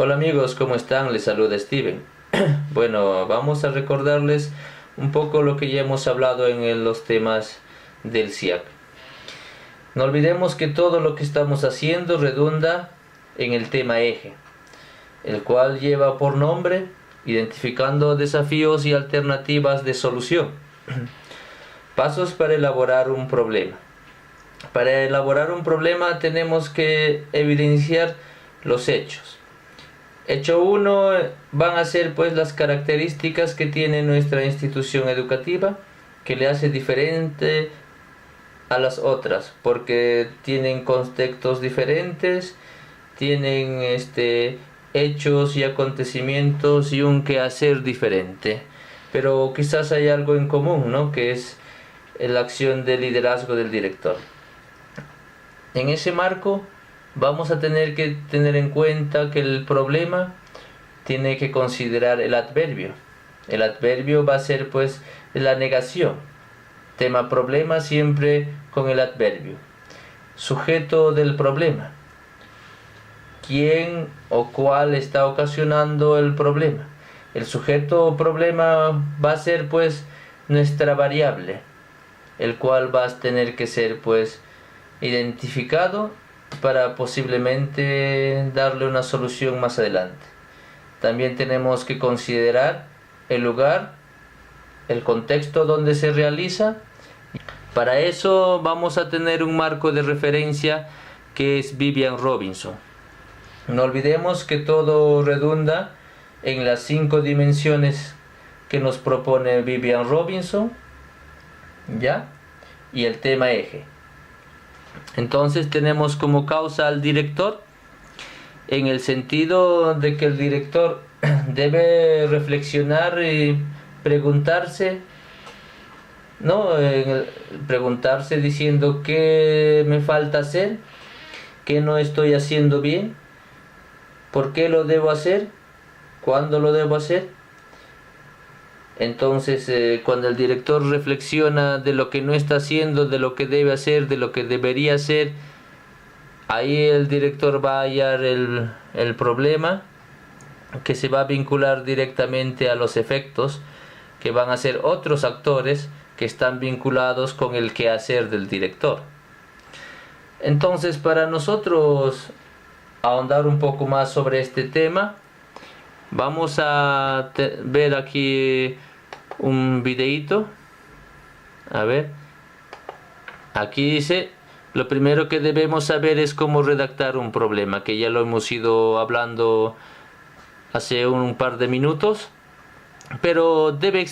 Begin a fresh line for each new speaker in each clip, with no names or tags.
Hola amigos, ¿cómo están? Les saluda Steven. Bueno, vamos a recordarles un poco lo que ya hemos hablado en los temas del SIAC. No olvidemos que todo lo que estamos haciendo redunda en el tema eje, el cual lleva por nombre identificando desafíos y alternativas de solución. Pasos para elaborar un problema. Para elaborar un problema tenemos que evidenciar los hechos. Hecho 1 van a ser pues las características que tiene nuestra institución educativa, que le hace diferente a las otras, porque tienen contextos diferentes, tienen hechos y acontecimientos y un quehacer diferente. Pero quizás hay algo en común, ¿no? Que es la acción de liderazgo del director. En ese marco vamos a tener que tener en cuenta que el problema tiene que considerar el adverbio. El adverbio va a ser pues la negación. Tema problema siempre con el adverbio. Sujeto del problema. ¿Quién o cuál está ocasionando el problema? El sujeto problema va a ser pues nuestra variable, el cual va a tener que ser pues identificado para posiblemente darle una solución más adelante. También tenemos que considerar el lugar, el contexto donde se realiza. Para eso vamos a tener un marco de referencia que es Vivian Robinson. No olvidemos que todo redunda en las 5 dimensiones que nos propone Vivian Robinson, ¿ya? Y el tema eje. Entonces tenemos como causa al director, en el sentido de que el director debe reflexionar y preguntarse, ¿no? Preguntarse diciendo qué me falta hacer, qué no estoy haciendo bien, por qué lo debo hacer, cuándo lo debo hacer. Entonces, cuando el director reflexiona de lo que no está haciendo, de lo que debe hacer, de lo que debería hacer, ahí el director va a hallar el problema, que se va a vincular directamente a los efectos, que van a ser otros actores que están vinculados con el quehacer del director. Entonces, para nosotros ahondar un poco más sobre este tema, vamos a ver aquí un videíto. A ver, aquí dice: lo primero que debemos saber es cómo redactar un problema, que ya lo hemos ido hablando hace un par de minutos, pero debe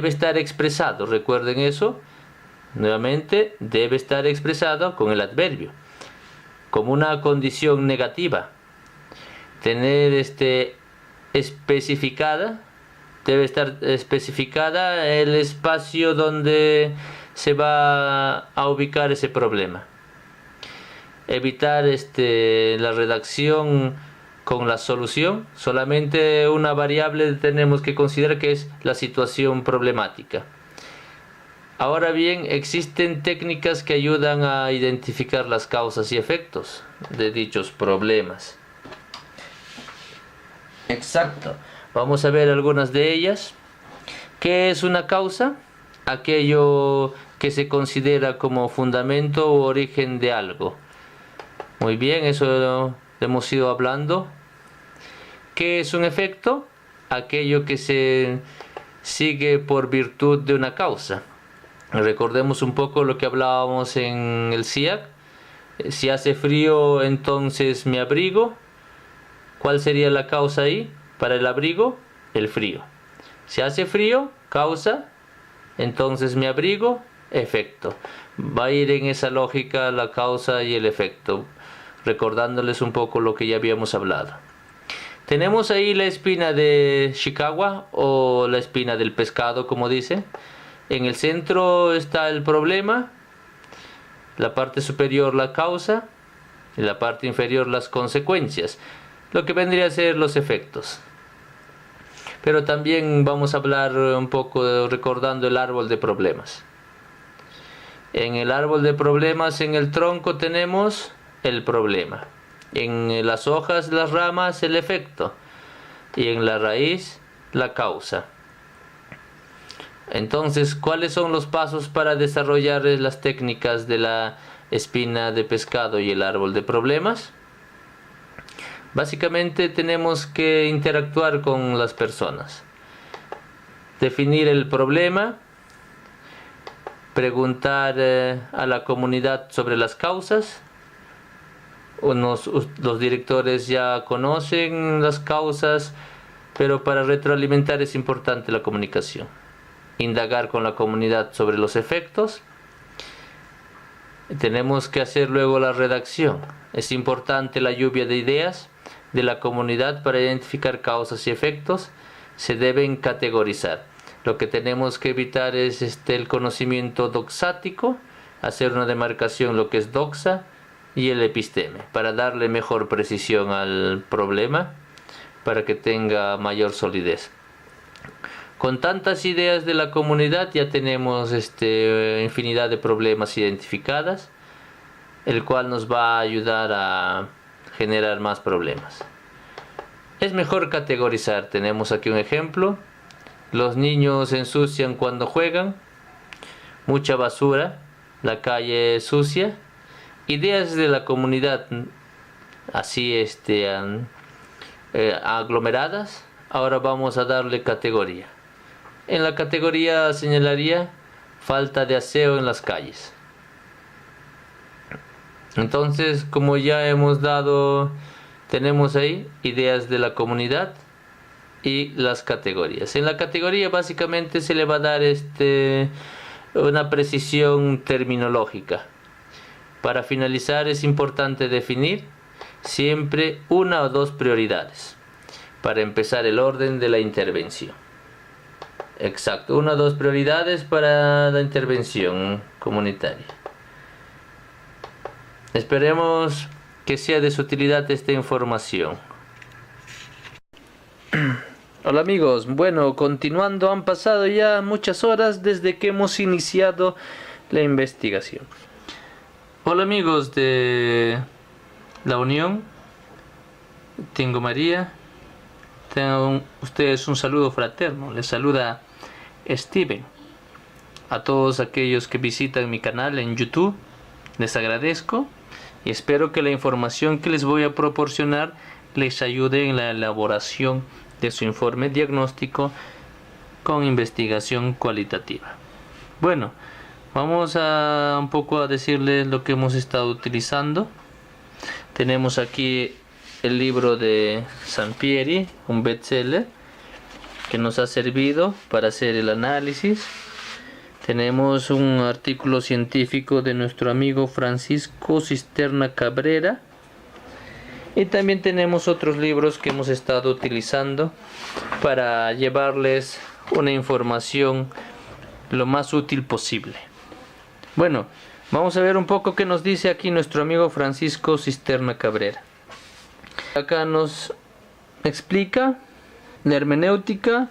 estar expresado, recuerden eso, nuevamente, debe estar expresado con el adverbio, como una condición negativa. Tener especificada, debe estar especificada el espacio donde se va a ubicar ese problema. Evitar la redacción con la solución. Solamente una variable tenemos que considerar, que es la situación problemática. Ahora bien, existen técnicas que ayudan a identificar las causas y efectos de dichos problemas. Exacto. Vamos a ver algunas de ellas. ¿Qué es una causa? Aquello que se considera como fundamento u origen de algo. Muy bien, eso lo hemos ido hablando. ¿Qué es un efecto? Aquello que se sigue por virtud de una causa. Recordemos un poco lo que hablábamos en el SIAC. Si hace frío, entonces me abrigo. ¿Cuál sería la causa ahí? Para el abrigo, el frío. Si hace frío, causa, entonces me abrigo, efecto. Va a ir en esa lógica la causa y el efecto, recordándoles un poco lo que ya habíamos hablado. Tenemos ahí la espina de Ishikawa, o la espina del pescado, como dice. En el centro está el problema, la parte superior la causa y la parte inferior las consecuencias, lo que vendría a ser los efectos. Pero también vamos a hablar un poco recordando el árbol de problemas. En el árbol de problemas, en el tronco tenemos el problema. En las hojas, las ramas, el efecto. Y en la raíz, la causa. Entonces, ¿cuáles son los pasos para desarrollar las técnicas de la espina de pescado y el árbol de problemas? Básicamente tenemos que interactuar con las personas. Definir el problema. Preguntar a la comunidad sobre las causas. Los directores ya conocen las causas, pero para retroalimentar es importante la comunicación. Indagar con la comunidad sobre los efectos. Tenemos que hacer luego la redacción. Es importante la lluvia de ideas de la comunidad para identificar causas y efectos. Se deben categorizar. Lo que tenemos que evitar es el conocimiento doxático, hacer una demarcación lo que es doxa y el episteme, para darle mejor precisión al problema, para que tenga mayor solidez. Con tantas ideas de la comunidad ya tenemos infinidad de problemas identificadas, el cual nos va a ayudar a generar más problemas. Es mejor categorizar. Tenemos aquí un ejemplo. Los niños se ensucian cuando juegan, mucha basura, la calle es sucia. Ideas de la comunidad así aglomeradas. Ahora vamos a darle categoría. En la categoría señalaría falta de aseo en las calles. Entonces, como ya hemos dado, tenemos ahí ideas de la comunidad y las categorías. En la categoría básicamente se le va a dar una precisión terminológica. Para finalizar es importante definir siempre una o dos prioridades para empezar el orden de la intervención. Exacto, una o dos prioridades para la intervención comunitaria. Esperemos que sea de su utilidad esta información. Hola amigos, bueno, continuando, han pasado ya muchas horas desde que hemos iniciado la investigación. Hola amigos de la Unión, Tingo María, tengan ustedes un saludo fraterno, les saluda Steven. A todos aquellos que visitan mi canal en YouTube, les agradezco y espero que la información que les voy a proporcionar les ayude en la elaboración de su informe diagnóstico con investigación cualitativa. Bueno, vamos a un poco a decirles lo que hemos estado utilizando. Tenemos aquí el libro de Sampieri, un bestseller que nos ha servido para hacer el análisis. Tenemos un artículo científico de nuestro amigo Francisco Cisterna Cabrera. Y también tenemos otros libros que hemos estado utilizando para llevarles una información lo más útil posible. Bueno, vamos a ver un poco qué nos dice aquí nuestro amigo Francisco Cisterna Cabrera. Acá nos explica la hermenéutica,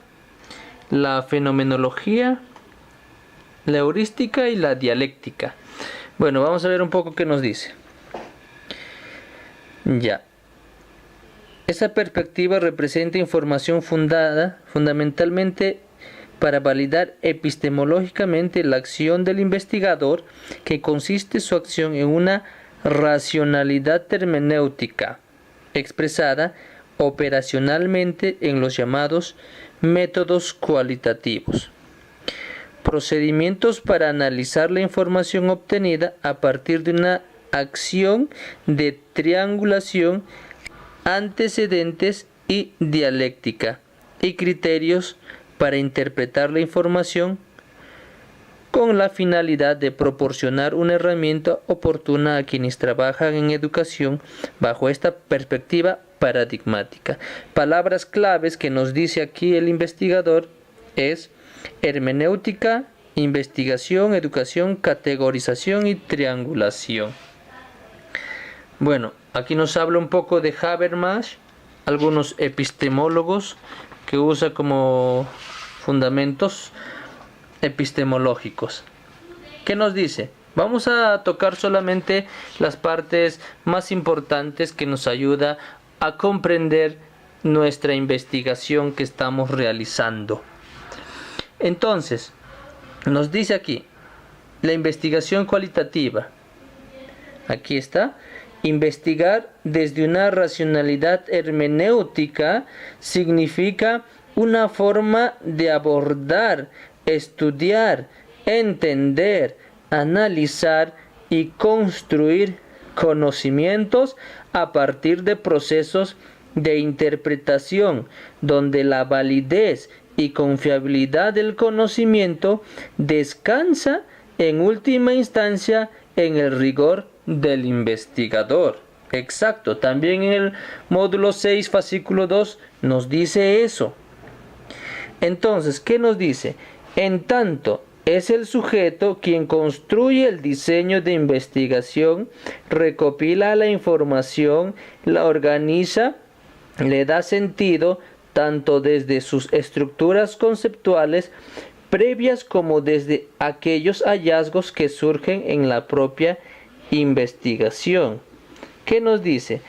la fenomenología, la heurística y la dialéctica. Bueno, vamos a ver un poco qué nos dice. Ya. Esa perspectiva representa información fundada fundamentalmente para validar epistemológicamente la acción del investigador, que consiste su acción en una racionalidad hermenéutica expresada operacionalmente en los llamados métodos cualitativos, procedimientos para analizar la información obtenida a partir de una acción de triangulación, antecedentes y dialéctica, y criterios para interpretar la información con la finalidad de proporcionar una herramienta oportuna a quienes trabajan en educación bajo esta perspectiva paradigmática. Palabras claves que nos dice aquí el investigador es hermenéutica, investigación, educación, categorización y triangulación. Bueno, aquí nos habla un poco de Habermas, algunos epistemólogos que usa como fundamentos epistemológicos. ¿Qué nos dice? Vamos a tocar solamente las partes más importantes que nos ayuda a comprender nuestra investigación que estamos realizando. Entonces, nos dice aquí, la investigación cualitativa. Aquí está. Investigar desde una racionalidad hermenéutica significa una forma de abordar, estudiar, entender, analizar y construir conocimientos a partir de procesos de interpretación, donde la validez y confiabilidad del conocimiento descansa en última instancia en el rigor del investigador. Exacto, también en el módulo 6, fascículo 2, nos dice eso. Entonces, ¿qué nos dice? En tanto, es el sujeto quien construye el diseño de investigación, recopila la información, la organiza, le da sentido, tanto desde sus estructuras conceptuales previas como desde aquellos hallazgos que surgen en la propia investigación. ¿Qué nos dice?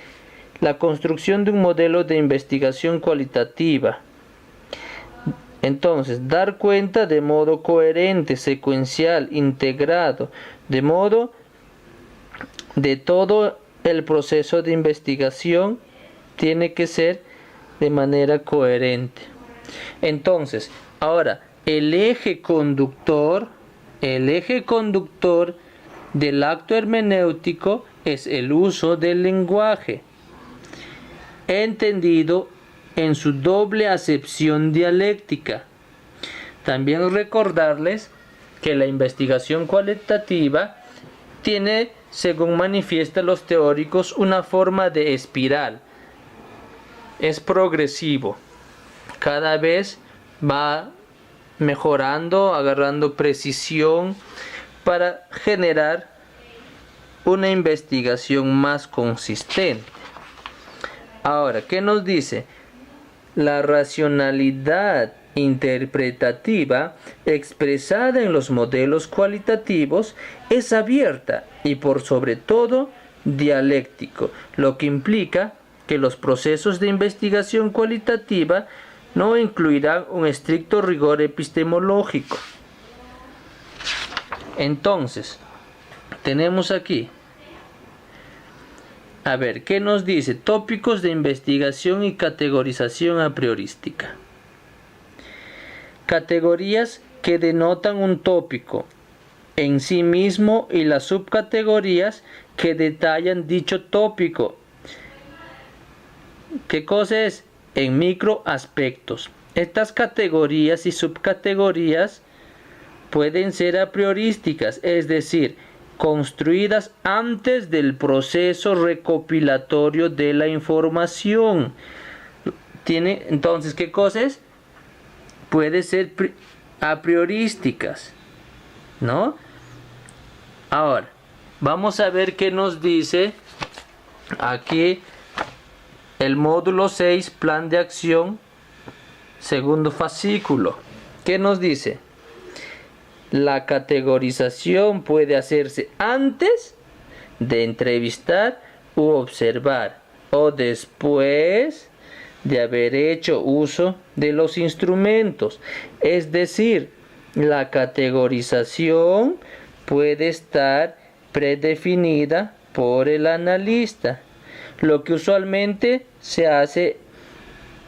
La construcción de un modelo de investigación cualitativa. Entonces, dar cuenta de modo coherente, secuencial, integrado, de modo de todo el proceso de investigación tiene que ser de manera coherente. Entonces, ahora, el eje conductor del acto hermenéutico es el uso del lenguaje, entendido en su doble acepción dialéctica. También recordarles que la investigación cualitativa tiene, según manifiestan los teóricos, una forma de espiral. Es progresivo. Cada vez va mejorando, agarrando precisión para generar una investigación más consistente. Ahora, ¿qué nos dice? La racionalidad interpretativa expresada en los modelos cualitativos es abierta y por sobre todo dialéctico, lo que implica que los procesos de investigación cualitativa no incluirán un estricto rigor epistemológico. Entonces, tenemos aquí, a ver, ¿qué nos dice? Tópicos de investigación y categorización a priorística. Categorías que denotan un tópico en sí mismo y las subcategorías que detallan dicho tópico. ¿Qué cosa es? En microaspectos. Estas categorías y subcategorías pueden ser a priorísticas, es decir, construidas antes del proceso recopilatorio de la información. Entonces, ¿qué cosa es? Puede ser a priorísticas, ¿no? Ahora, vamos a ver qué nos dice aquí el módulo 6, plan de acción, segundo fascículo. ¿Qué nos dice? La categorización puede hacerse antes de entrevistar u observar o después de haber hecho uso de los instrumentos. Es decir, la categorización puede estar predefinida por el analista, lo que usualmente se hace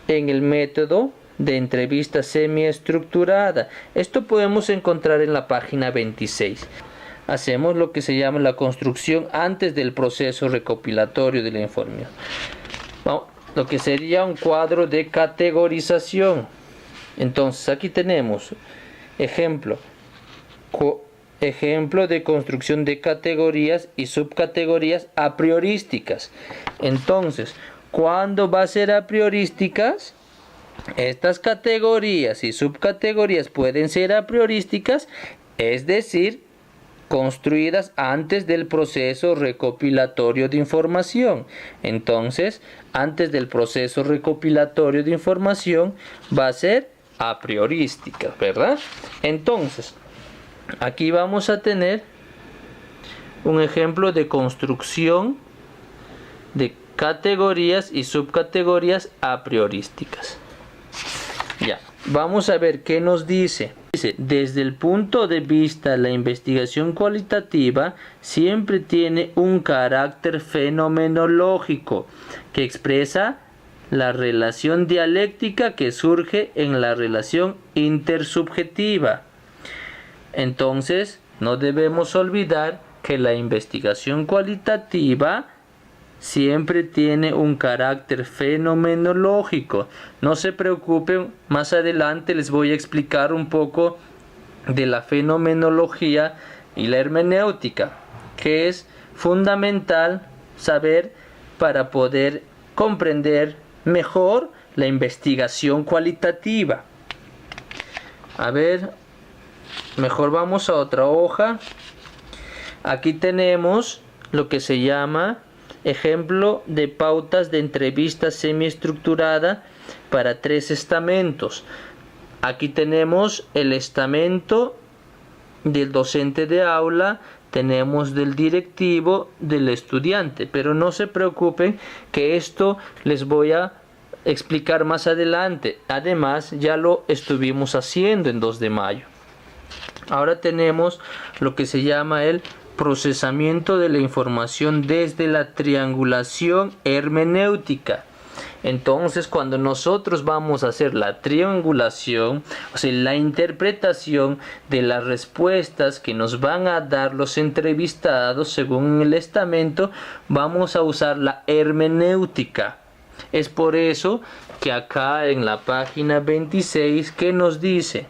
en el método de entrevista semiestructurada. Esto podemos encontrar en la página 26. Hacemos lo que se llama la construcción antes del proceso recopilatorio de la información. Lo que sería un cuadro de categorización. Entonces aquí tenemos ejemplo de construcción de categorías y subcategorías a priorísticas. Entonces, ¿cuándo va a ser a priorísticas? Estas categorías y subcategorías pueden ser a priorísticas, es decir, construidas antes del proceso recopilatorio de información. Entonces, antes del proceso recopilatorio de información va a ser a priorística, ¿verdad? Entonces, aquí vamos a tener un ejemplo de construcción de categorías y subcategorías a priorísticas. Ya, vamos a ver qué nos dice. Dice, desde el punto de vista, la investigación cualitativa siempre tiene un carácter fenomenológico que expresa la relación dialéctica que surge en la relación intersubjetiva. Entonces, no debemos olvidar que la investigación cualitativa siempre tiene un carácter fenomenológico. No se preocupen, más adelante les voy a explicar un poco de la fenomenología y la hermenéutica, que es fundamental saber para poder comprender mejor la investigación cualitativa. A ver, mejor vamos a otra hoja. Aquí tenemos lo que se llama ejemplo de pautas de entrevista semiestructurada para 3 estamentos. Aquí tenemos el estamento del docente de aula, tenemos del directivo, del estudiante, pero no se preocupen que esto les voy a explicar más adelante. Además, ya lo estuvimos haciendo en 2 de mayo. Ahora tenemos lo que se llama el procesamiento de la información desde la triangulación hermenéutica. Entonces, cuando nosotros vamos a hacer la triangulación, o sea, la interpretación de las respuestas que nos van a dar los entrevistados según el estamento, vamos a usar la hermenéutica. Es por eso que acá en la página 26, ¿qué nos dice?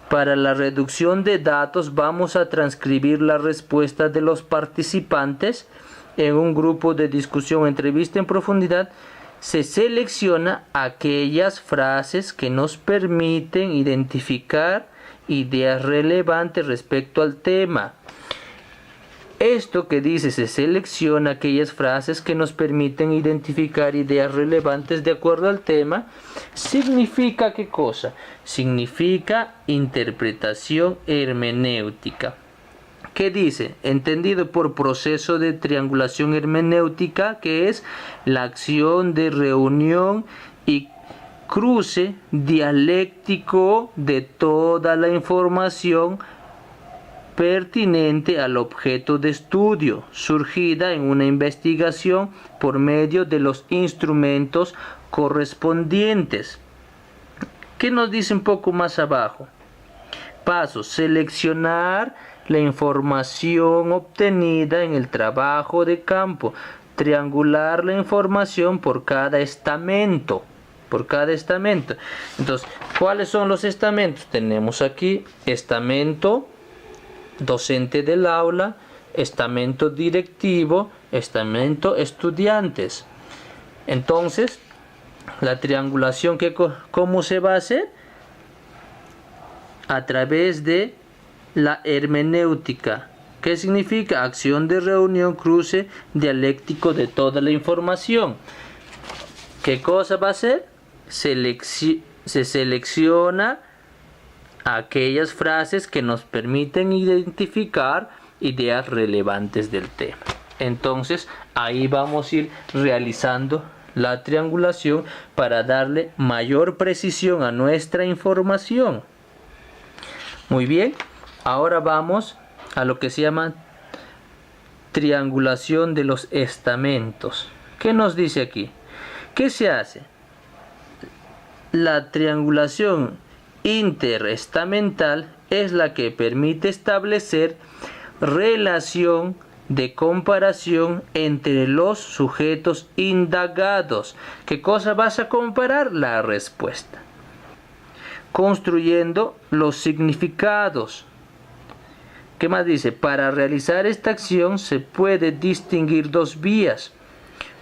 Para la reducción de datos vamos a transcribir las respuestas de los participantes en un grupo de discusión o entrevista en profundidad. Se selecciona aquellas frases que nos permiten identificar ideas relevantes respecto al tema. Esto que dice, se selecciona aquellas frases que nos permiten identificar ideas relevantes de acuerdo al tema, significa ¿qué cosa? Significa interpretación hermenéutica. ¿Qué dice? Entendido por proceso de triangulación hermenéutica, que es la acción de reunión y cruce dialéctico de toda la información pertinente al objeto de estudio, surgida en una investigación por medio de los instrumentos correspondientes. ¿Qué nos dice un poco más abajo? Paso: seleccionar la información obtenida en el trabajo de campo, triangular la información por cada estamento. Entonces, ¿cuáles son los estamentos? Tenemos aquí estamento docente del aula, estamento directivo, estamento estudiantes. Entonces, la triangulación, ¿cómo se va a hacer? A través de la hermenéutica. ¿Qué significa? Acción de reunión, cruce dialéctico de toda la información. ¿Qué cosa va a hacer? Se selecciona aquellas frases que nos permiten identificar ideas relevantes del tema. Entonces, ahí vamos a ir realizando la triangulación para darle mayor precisión a nuestra información. Muy bien, ahora vamos a lo que se llama triangulación de los estamentos. ¿Qué nos dice aquí? ¿Qué se hace? La triangulación interestamental es la que permite establecer relación de comparación entre los sujetos indagados. ¿Qué cosa vas a comparar? La respuesta. Construyendo los significados. ¿Qué más dice? Para realizar esta acción se puede distinguir 2 vías.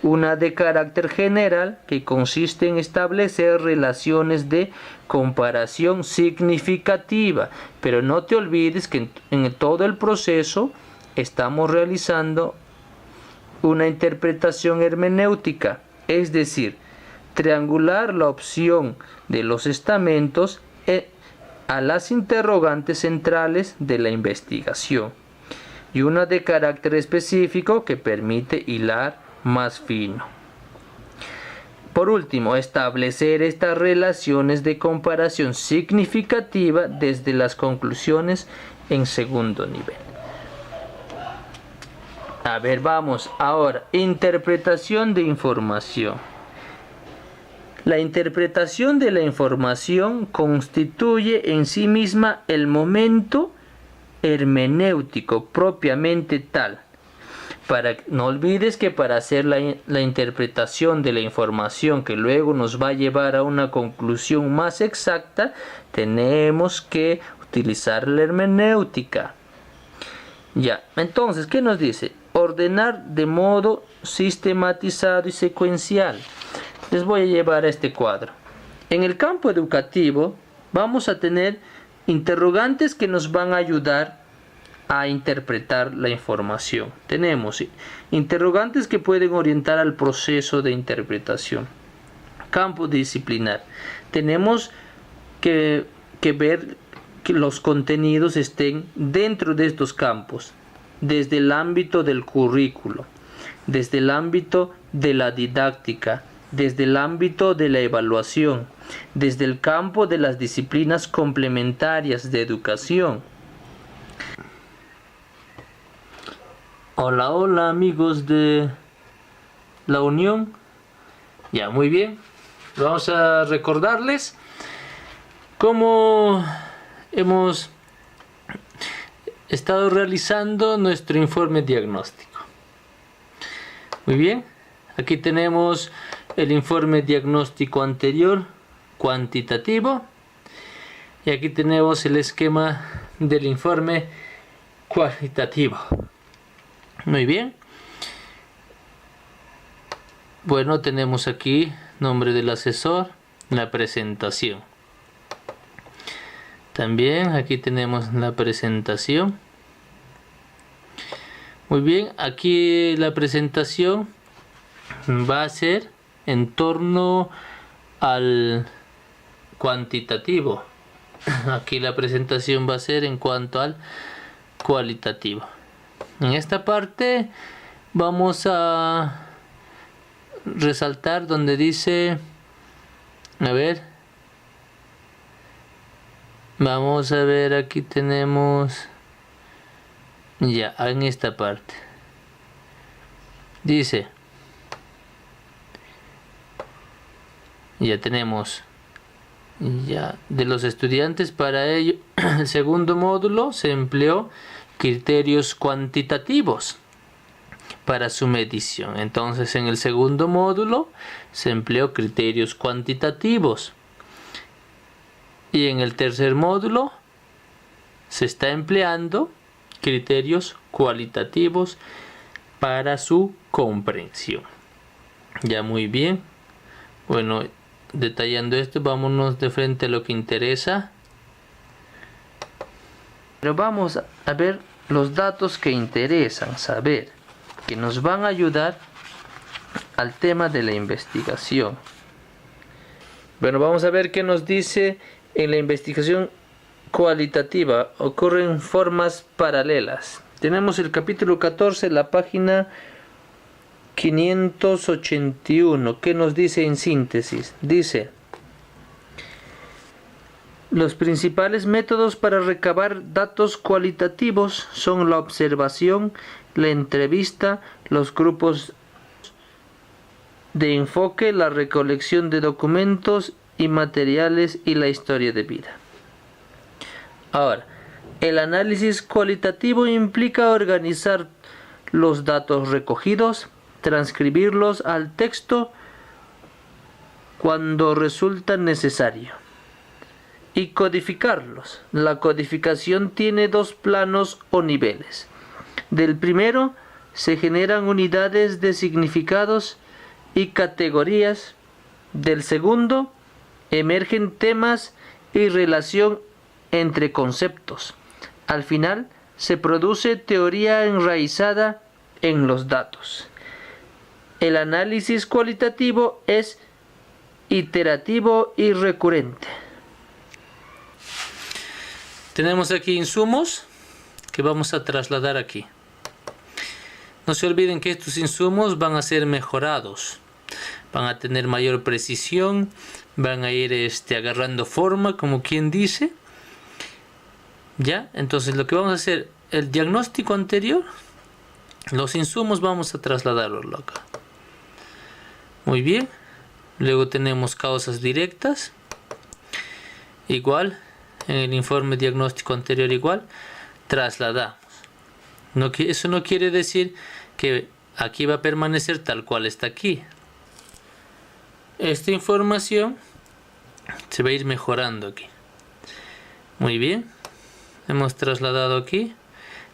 Una de carácter general, que consiste en establecer relaciones de comparación significativa. Pero no te olvides que en todo el proceso estamos realizando una interpretación hermenéutica, es decir, triangular la opción de los estamentos a las interrogantes centrales de la investigación. y una de carácter específico que permite hilar más fino. Por último, establecer estas relaciones de comparación significativa desde las conclusiones en segundo nivel. A ver, vamos ahora, interpretación de información. La interpretación de la información constituye en sí misma el momento hermenéutico propiamente tal. No olvides que para hacer la interpretación de la información que luego nos va a llevar a una conclusión más exacta, tenemos que utilizar la hermenéutica. Ya, entonces, ¿qué nos dice? Ordenar de modo sistematizado y secuencial. Les voy a llevar a este cuadro. En el campo educativo vamos a tener interrogantes que nos van a ayudar a interpretar la información. Tenemos interrogantes que pueden orientar al proceso de interpretación. Campo disciplinar. Tenemos que ver que los contenidos estén dentro de estos campos, desde el ámbito del currículo, desde el ámbito de la didáctica, desde el ámbito de la evaluación, desde el campo de las disciplinas complementarias de educación. Hola, hola amigos de la Unión. Ya, muy bien. Vamos a recordarles cómo hemos estado realizando nuestro informe diagnóstico. Muy bien. Aquí tenemos el informe diagnóstico anterior, cuantitativo. Y aquí tenemos el esquema del informe cualitativo. Muy bien. Bueno, tenemos aquí nombre del asesor, la presentación. También aquí tenemos la presentación. Muy bien, aquí la presentación va a ser en torno al cuantitativo. Aquí la presentación va a ser en cuanto al cualitativo. En esta parte vamos a resaltar donde dice, a ver, vamos a ver, aquí tenemos, ya, en esta parte, dice, ya tenemos, ya, de los estudiantes. Para ello, el segundo módulo se empleó criterios cuantitativos para su medición. Entonces, en el segundo módulo se empleó criterios cuantitativos. Y en el tercer módulo se está empleando criterios cualitativos para su comprensión. Ya, muy bien. Bueno, detallando esto, vámonos de frente a lo que interesa. Pero vamos a ver los datos que interesan saber, que nos van a ayudar al tema de la investigación. Bueno, vamos a ver qué nos dice en la investigación cualitativa. Ocurren formas paralelas. Tenemos el capítulo 14, la página 581. ¿Qué nos dice en síntesis? Dice: los principales métodos para recabar datos cualitativos son la observación, la entrevista, los grupos de enfoque, la recolección de documentos y materiales y la historia de vida. Ahora, el análisis cualitativo implica organizar los datos recogidos, transcribirlos al texto cuando resulta necesario y codificarlos. La codificación tiene dos planos o niveles. Del primero se generan unidades de significados y categorías. Del segundo emergen temas y relación entre conceptos. Al final se produce teoría enraizada en los datos. El análisis cualitativo es iterativo y recurrente. Tenemos aquí insumos que vamos a trasladar aquí.
No se olviden que estos insumos van a ser mejorados, van a tener mayor precisión, van a ir agarrando forma, como quien dice. ¿Ya? Entonces lo que vamos a hacer, el diagnóstico anterior, los insumos vamos a trasladarlos acá. Muy bien. Luego tenemos causas directas. Igual, en el informe diagnóstico anterior igual, trasladamos. Eso no quiere decir que aquí va a permanecer tal cual está aquí. Esta información se va a ir mejorando aquí. Muy bien. Hemos trasladado aquí.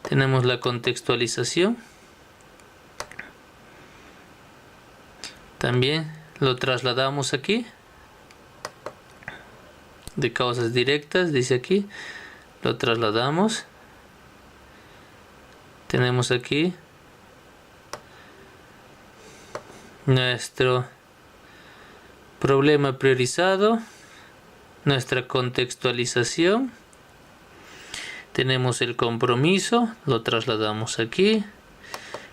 Tenemos la contextualización. También lo trasladamos aquí. De causas directas, dice aquí. Lo trasladamos. Tenemos aquí nuestro problema priorizado, nuestra contextualización. Tenemos el compromiso, lo trasladamos aquí.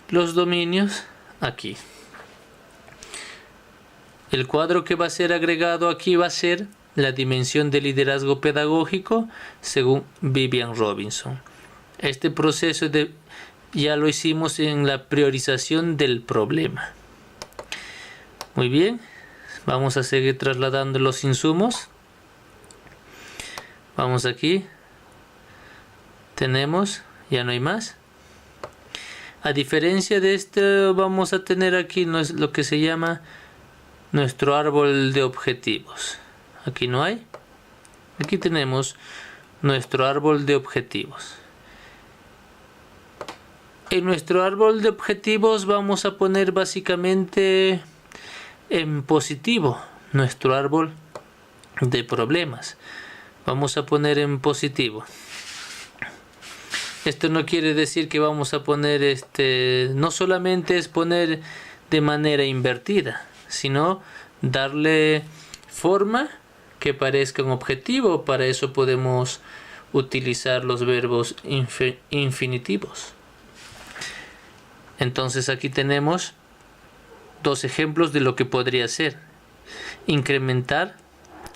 Los dominios aquí. El cuadro que va a ser agregado aquí va a ser la dimensión de liderazgo pedagógico según Vivian Robinson. Este proceso ya lo hicimos en la priorización del problema. Muy bien, vamos a seguir trasladando los insumos. Vamos aquí. Tenemos, ya no hay más. A diferencia de esto, vamos a tener aquí lo que se llama nuestro árbol de objetivos. Aquí no hay. Aquí tenemos nuestro árbol de objetivos. En nuestro árbol de objetivos vamos a poner básicamente en positivo nuestro árbol de problemas. Vamos a poner en positivo. Esto no quiere decir que vamos a poner no solamente es poner de manera invertida, sino darle forma que parezca un objetivo. Para eso podemos utilizar los verbos infinitivos. Entonces aquí tenemos dos ejemplos de lo que podría ser. Incrementar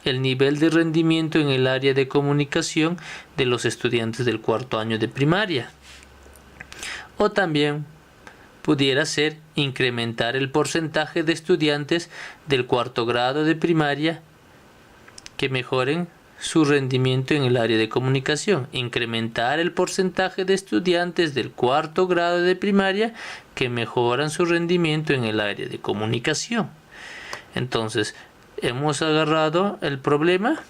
el nivel de rendimiento en el área de comunicación de los estudiantes del cuarto año de primaria. O también pudiera ser incrementar el porcentaje de estudiantes del cuarto grado de primaria que mejoren su rendimiento en el área de comunicación. Incrementar el porcentaje de estudiantes del cuarto grado de primaria que mejoran su rendimiento en el área de comunicación. Entonces, hemos agarrado el problema,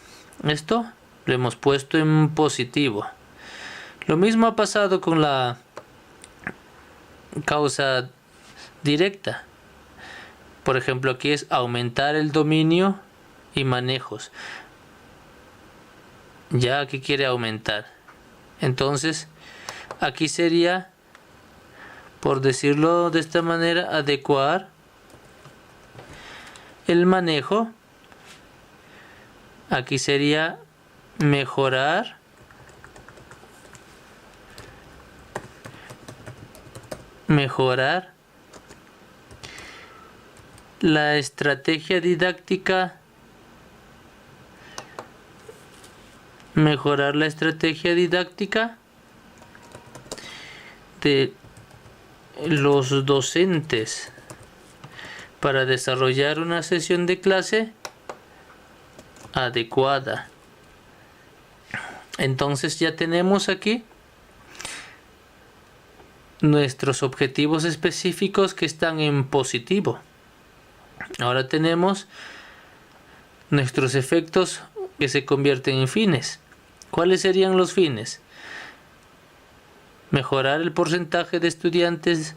esto lo hemos puesto en positivo. Lo mismo ha pasado con la causa directa. Por ejemplo, aquí es aumentar el dominio y manejos. Ya aquí quiere aumentar. Entonces, aquí sería, por decirlo de esta manera, adecuar el manejo. Aquí sería mejorar la estrategia didáctica. Mejorar la estrategia didáctica de los docentes para desarrollar una sesión de clase adecuada. Entonces ya tenemos aquí nuestros objetivos específicos que están en positivo. Ahora tenemos nuestros efectos que se convierten en fines. ¿Cuáles serían los fines? Mejorar el porcentaje de estudiantes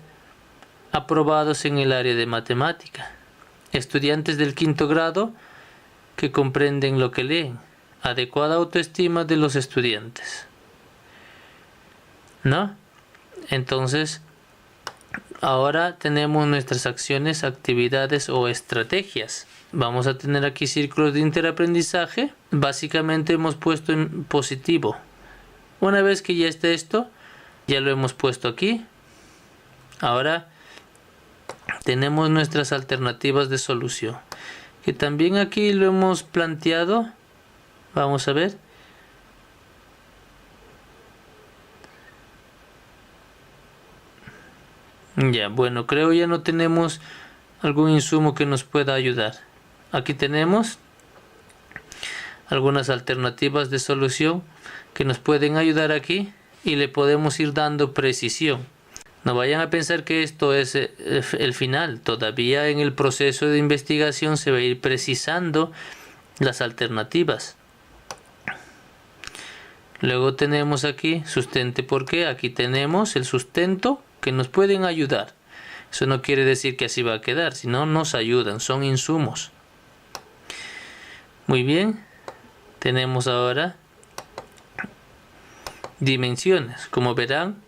aprobados en el área de matemática. Estudiantes del quinto grado que comprenden lo que leen. Adecuada autoestima de los estudiantes. ¿No? Entonces, ahora tenemos nuestras acciones, actividades o estrategias. Vamos a tener aquí círculos de interaprendizaje. Básicamente hemos puesto en positivo. Una vez que ya esté esto, ya lo hemos puesto aquí. Ahora tenemos nuestras alternativas de solución, que también aquí lo hemos planteado. Vamos a ver. Ya, bueno, creo ya no tenemos algún insumo que nos pueda ayudar. Aquí tenemos algunas alternativas de solución que nos pueden ayudar aquí y le podemos ir dando precisión. No vayan a pensar que esto es el final. Todavía en el proceso de investigación se va a ir precisando las alternativas. Luego tenemos aquí sustente por qué. Aquí tenemos el sustento que nos pueden ayudar. Eso no quiere decir que así va a quedar, sino nos ayudan, son insumos. Muy bien, tenemos ahora dimensiones. Como verán,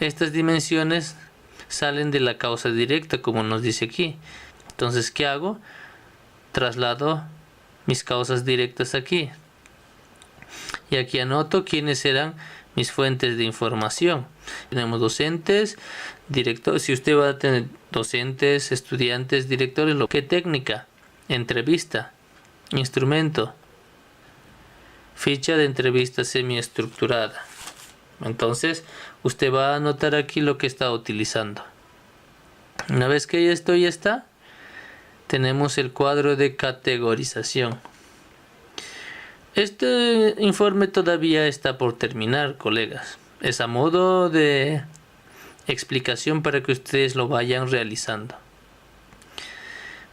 estas dimensiones salen de la causa directa, como nos dice aquí. Entonces, ¿qué hago? Traslado mis causas directas aquí. Y aquí anoto quiénes serán mis fuentes de información. Tenemos docentes, directores. Si usted va a tener docentes, estudiantes, directores, ¿qué técnica? Entrevista, instrumento, ficha de entrevista semiestructurada. Entonces, usted va a anotar aquí lo que está utilizando. Una vez que esto ya está, tenemos el cuadro de categorización. Este informe todavía está por terminar, colegas. Es a modo de explicación para que ustedes lo vayan realizando.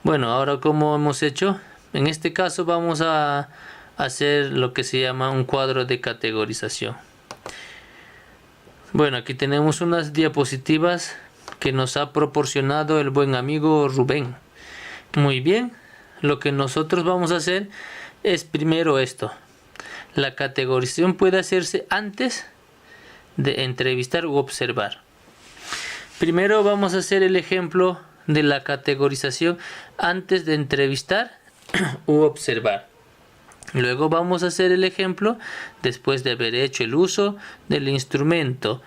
Bueno, ahora como hemos hecho, en este caso vamos a hacer lo que se llama un cuadro de categorización. Bueno, aquí tenemos unas diapositivas que nos ha proporcionado el buen amigo Rubén. Muy bien, lo que nosotros vamos a hacer es primero esto. La categorización puede hacerse antes de entrevistar u observar. Primero vamos a hacer el ejemplo de la categorización antes de entrevistar u observar. Luego vamos a hacer el ejemplo después de haber hecho el uso del instrumento.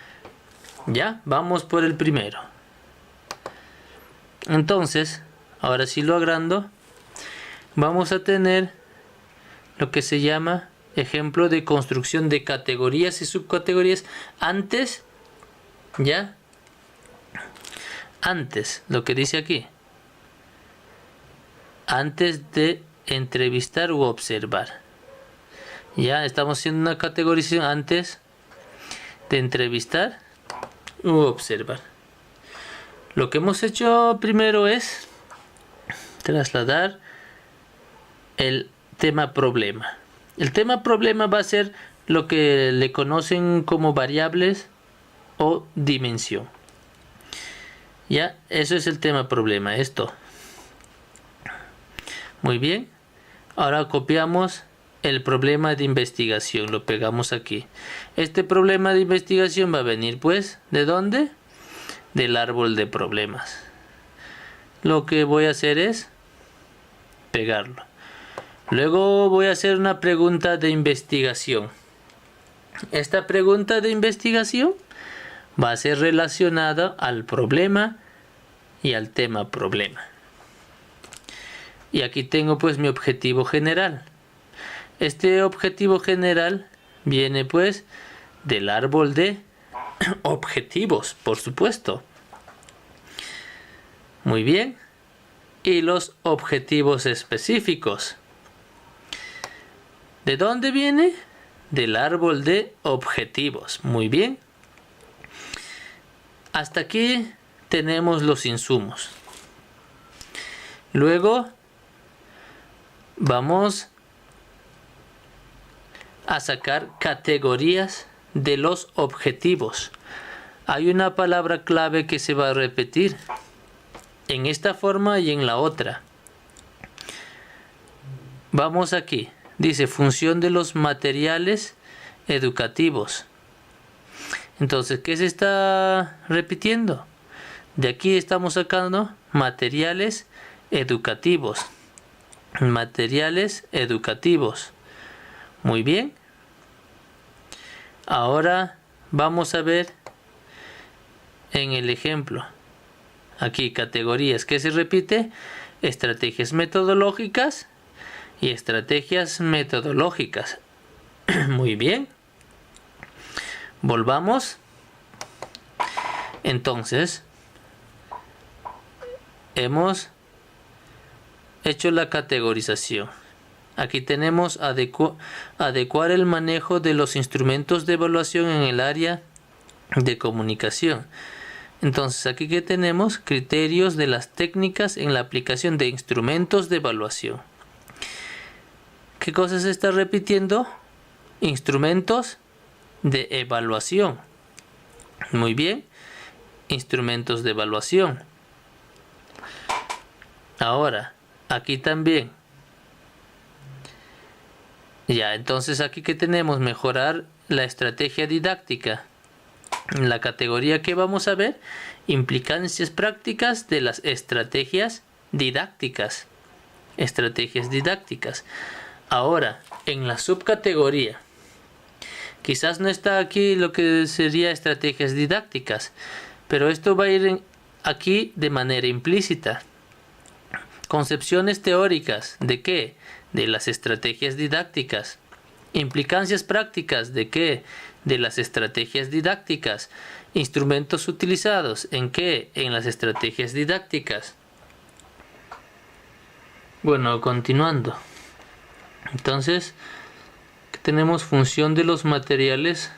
Ya, vamos por el primero. Entonces, ahora sí lo agrando. Vamos a tener lo que se llama ejemplo de construcción de categorías y subcategorías antes, ¿ya? Antes, lo que dice aquí. Antes de entrevistar u observar. Ya estamos haciendo una categorización antes de entrevistar u observar. Lo que hemos hecho primero es trasladar el tema problema. El tema problema va a ser lo que le conocen como variables o dimensión. Ya, eso es el tema problema, esto. Muy bien. Ahora copiamos el problema de investigación, lo pegamos aquí. Este problema de investigación va a venir, pues, ¿de dónde? Del árbol de problemas. Lo que voy a hacer es pegarlo. Luego voy a hacer una pregunta de investigación. Esta pregunta de investigación va a ser relacionada al problema y al tema problema. Y aquí tengo pues mi objetivo general. Este objetivo general viene pues del árbol de objetivos, por supuesto. Muy bien. Y los objetivos específicos. ¿De dónde viene? Del árbol de objetivos. Muy bien. Hasta aquí tenemos los insumos. Luego vamos a sacar categorías de los objetivos. Hay una palabra clave que se va a repetir en esta forma y en la otra. Vamos aquí. Dice función de los materiales educativos. Entonces, ¿qué se está repitiendo? De aquí estamos sacando materiales educativos. Materiales educativos. Muy bien. Ahora vamos a ver en el ejemplo. Aquí categorías que se repite, estrategias metodológicas y estrategias metodológicas. Muy bien. Volvamos. Entonces, hemos hecho la categorización. Aquí tenemos adecuar el manejo de los instrumentos de evaluación en el área de comunicación. Entonces, aquí que tenemos criterios de las técnicas en la aplicación de instrumentos de evaluación. ¿Qué cosa se está repitiendo? Instrumentos de evaluación. Muy bien. Instrumentos de evaluación. Ahora, aquí también. Ya, entonces aquí que tenemos mejorar la estrategia didáctica. En la categoría que vamos a ver, implicancias prácticas de las estrategias didácticas. Estrategias didácticas. Ahora, en la subcategoría, quizás no está aquí lo que sería estrategias didácticas, pero esto va a ir aquí de manera implícita. Concepciones teóricas, ¿de qué? De las estrategias didácticas. Implicancias prácticas, ¿de qué? De las estrategias didácticas. Instrumentos utilizados, ¿en qué? En las estrategias didácticas. Bueno, continuando. Entonces, tenemos función de los materiales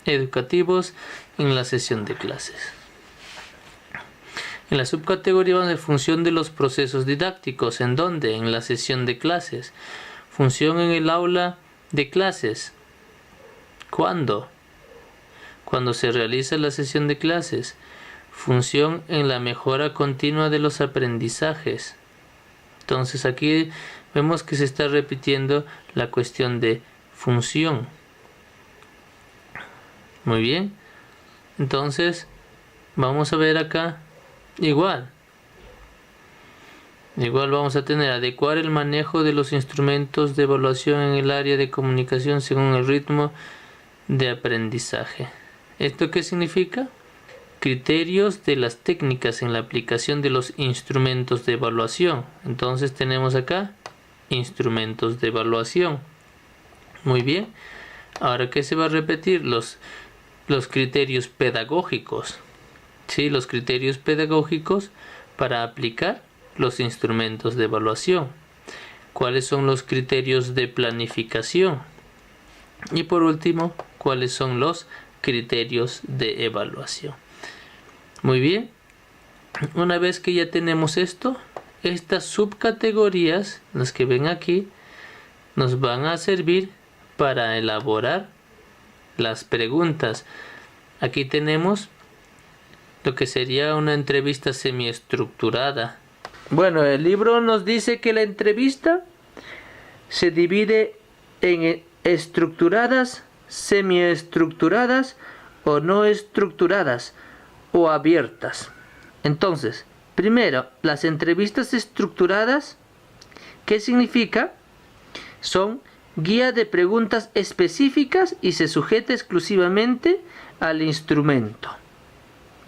educativos en la sesión de clases. En la subcategoría vamos a ver función de los procesos didácticos. ¿En dónde? En la sesión de clases. Función en el aula de clases. ¿Cuándo? Cuando se realiza la sesión de clases. Función en la mejora continua de los aprendizajes. Entonces aquí vemos que se está repitiendo la cuestión de función. Muy bien. Entonces vamos a ver acá igual vamos a tener adecuar el manejo de los instrumentos de evaluación en el área de comunicación según el ritmo de aprendizaje. ¿Esto qué significa? Criterios de las técnicas en la aplicación de los instrumentos de evaluación. Entonces tenemos acá instrumentos de evaluación. Muy bien. Ahora, ¿qué se va a repetir? Los criterios pedagógicos. Sí, los criterios pedagógicos para aplicar los instrumentos de evaluación. ¿Cuáles son los criterios de planificación? Y por último, ¿cuáles son los criterios de evaluación? Muy bien. Una vez que ya tenemos esto, estas subcategorías, las que ven aquí, nos van a servir para elaborar las preguntas. Aquí tenemos lo que sería una entrevista semiestructurada. Bueno, el libro nos dice que la entrevista se divide en estructuradas, semiestructuradas o no estructuradas o abiertas. Entonces, primero, las entrevistas estructuradas, ¿qué significa? Son guía de preguntas específicas y se sujeta exclusivamente al instrumento.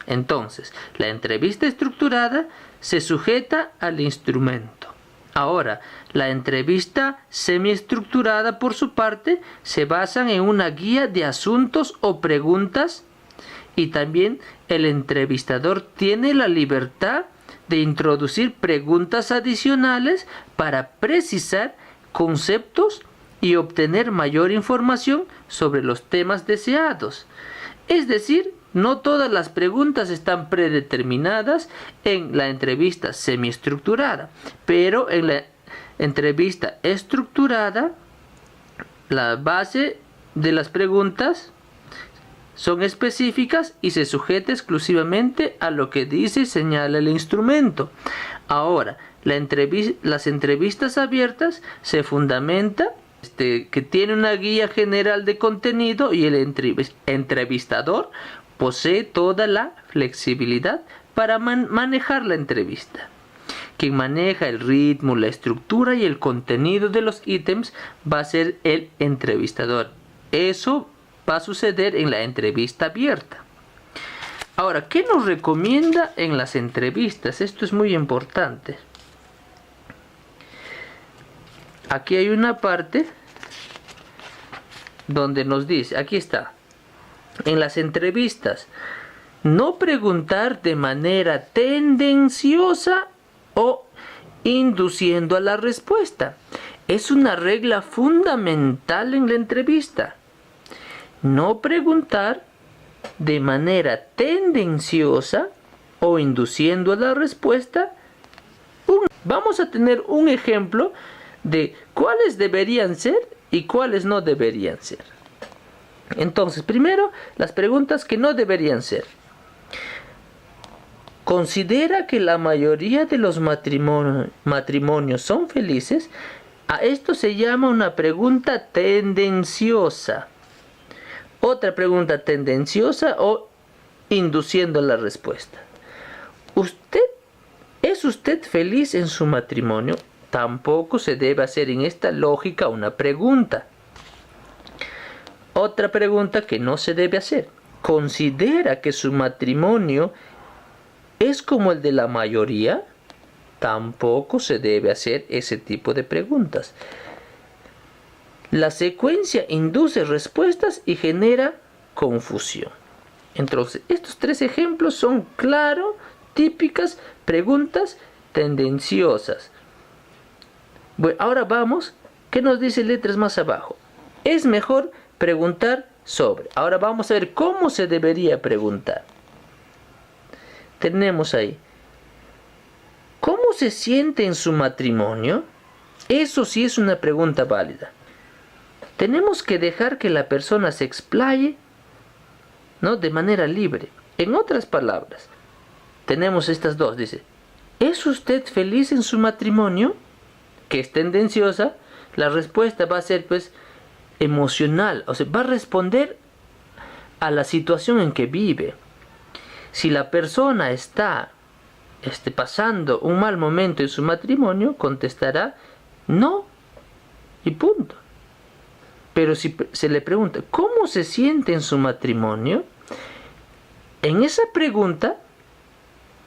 Entonces, la entrevista estructurada se sujeta al instrumento. Ahora, la entrevista semiestructurada, por su parte, se basa en una guía de asuntos o preguntas y también el entrevistador tiene la libertad de introducir preguntas adicionales para precisar conceptos y obtener mayor información sobre los temas deseados. Es decir, no todas las preguntas están predeterminadas en la entrevista semiestructurada, pero en la entrevista estructurada, la base de las preguntas son específicas y se sujeta exclusivamente a lo que dice y señala el instrumento. Ahora, las entrevistas abiertas se fundamenta que tiene una guía general de contenido y el entrevistador posee toda la flexibilidad para manejar la entrevista. Quien maneja el ritmo, la estructura y el contenido de los ítems va a ser el entrevistador. Eso va a suceder en la entrevista abierta. Ahora, ¿qué nos recomienda en las entrevistas? Esto es muy importante. Aquí hay una parte donde nos dice, aquí está, en las entrevistas, no preguntar de manera tendenciosa o induciendo a la respuesta. Es una regla fundamental en la entrevista. No preguntar de manera tendenciosa o induciendo a la respuesta. Vamos a tener un ejemplo de cuáles deberían ser y cuáles no deberían ser. Entonces, primero, las preguntas que no deberían ser. ¿Considera que la mayoría de los matrimonios son felices? A esto se llama una pregunta tendenciosa. Otra pregunta tendenciosa o induciendo la respuesta. ¿Es usted feliz en su matrimonio? Tampoco se debe hacer en esta lógica una pregunta. Otra pregunta que no se debe hacer. ¿Considera que su matrimonio es como el de la mayoría? Tampoco se debe hacer ese tipo de preguntas. La secuencia induce respuestas y genera confusión. Entonces, estos tres ejemplos son claros, típicas preguntas tendenciosas. Bueno, ahora vamos, ¿qué nos dice letras más abajo? Es mejor preguntar sobre. Ahora vamos a ver cómo se debería preguntar. Tenemos ahí, ¿cómo se siente en su matrimonio? Eso sí es una pregunta válida. Tenemos que dejar que la persona se explaye, ¿no?, de manera libre. En otras palabras, tenemos estas dos. Dice, ¿es usted feliz en su matrimonio? Que es tendenciosa. La respuesta va a ser, pues, emocional. O sea, va a responder a la situación en que vive. Si la persona está pasando un mal momento en su matrimonio, contestará no y punto. Pero si se le pregunta, ¿cómo se siente en su matrimonio? En esa pregunta,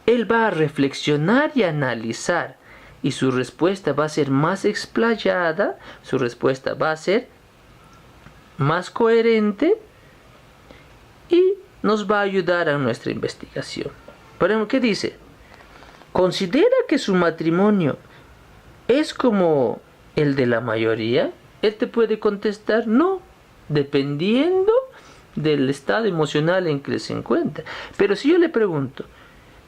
él va a reflexionar y analizar. Y su respuesta va a ser más explayada, su respuesta va a ser más coherente y nos va a ayudar a nuestra investigación. Por ejemplo, ¿qué dice? ¿Considera que su matrimonio es como el de la mayoría? Él te puede contestar no, dependiendo del estado emocional en que se encuentra. Pero si yo le pregunto,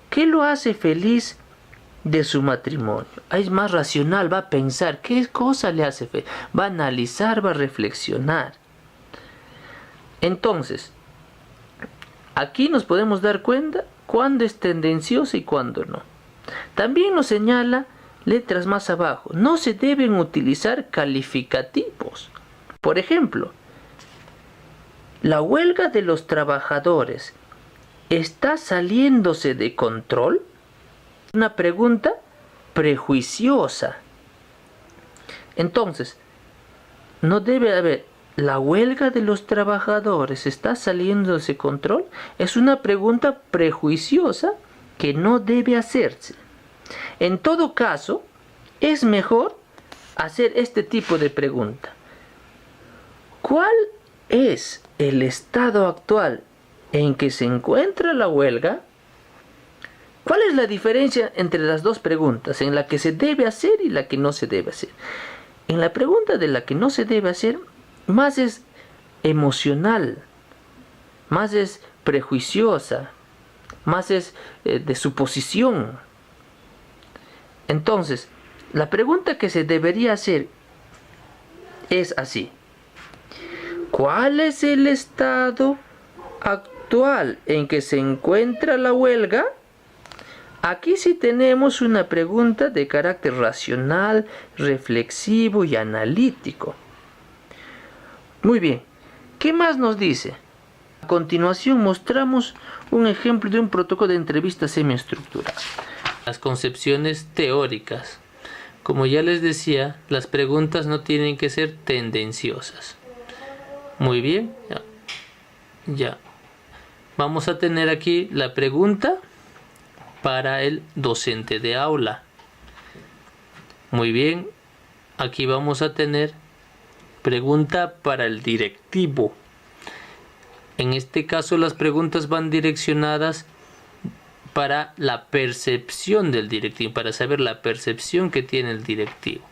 ¿qué lo hace feliz de su matrimonio? Es más racional, va a pensar qué cosa le hace feliz, va a analizar, va a reflexionar. Entonces, aquí nos podemos dar cuenta cuándo es tendencioso y cuándo no. También nos señala letras más abajo, no se deben utilizar calificativos. Por ejemplo, ¿la huelga de los trabajadores está saliéndose de control? Una pregunta prejuiciosa. Entonces, no debe haber, ¿la huelga de los trabajadores está saliéndose de control? Es una pregunta prejuiciosa que no debe hacerse. En todo caso, es mejor hacer este tipo de pregunta. ¿Cuál es el estado actual en que se encuentra la huelga? ¿Cuál es la diferencia entre las dos preguntas, en la que se debe hacer y la que no se debe hacer? En la pregunta de la que no se debe hacer, más es emocional, más es prejuiciosa, más es de suposición. Entonces, la pregunta que se debería hacer es así. ¿Cuál es el estado actual en que se encuentra la huelga? Aquí sí tenemos una pregunta de carácter racional, reflexivo y analítico. Muy bien, ¿qué más nos dice? A continuación mostramos un ejemplo de un protocolo de entrevista semiestructurada. Las concepciones teóricas. Como ya les decía, las preguntas no tienen que ser tendenciosas. Muy bien, ya. vamos a tener aquí la pregunta para el docente de aula. Muy bien, aquí vamos a tener pregunta para el directivo. En este caso las preguntas van direccionadas para la percepción del directivo, para saber la percepción que tiene el directivo.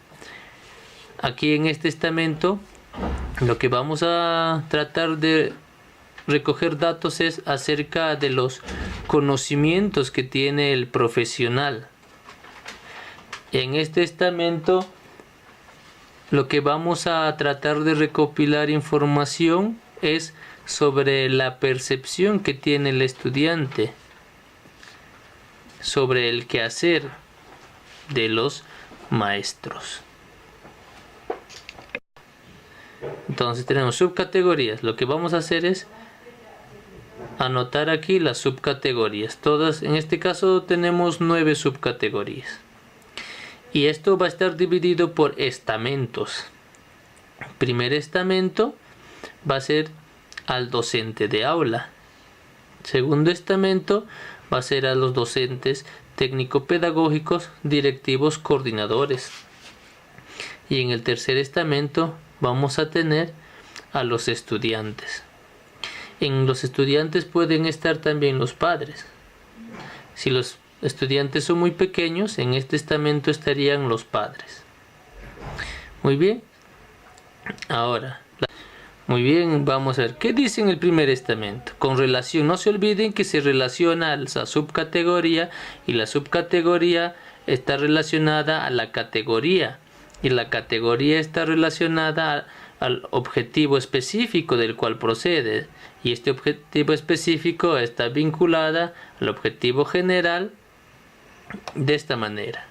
Aquí en este estamento lo que vamos a tratar de recoger datos es acerca de los conocimientos que tiene el profesional. En este estamento lo que vamos a tratar de recopilar información es sobre la percepción que tiene el estudiante sobre el quehacer de los maestros. Entonces tenemos subcategorías. Lo que vamos a hacer es anotar aquí las subcategorías. Todas, en este caso tenemos 9 subcategorías. Y esto va a estar dividido por estamentos. El primer estamento va a ser al docente de aula. Segundo estamento va a ser a los docentes técnico-pedagógicos, directivos, coordinadores. Y en el tercer estamento vamos a tener a los estudiantes. En los estudiantes pueden estar también los padres. Si los estudiantes son muy pequeños, en este estamento estarían los padres. Muy bien. Ahora, muy bien, vamos a ver qué dice en el primer estamento. Con relación, no se olviden que se relaciona a la subcategoría y la subcategoría está relacionada a la categoría y la categoría está relacionada al objetivo específico del cual procede, y este objetivo específico está vinculada al objetivo general de esta manera.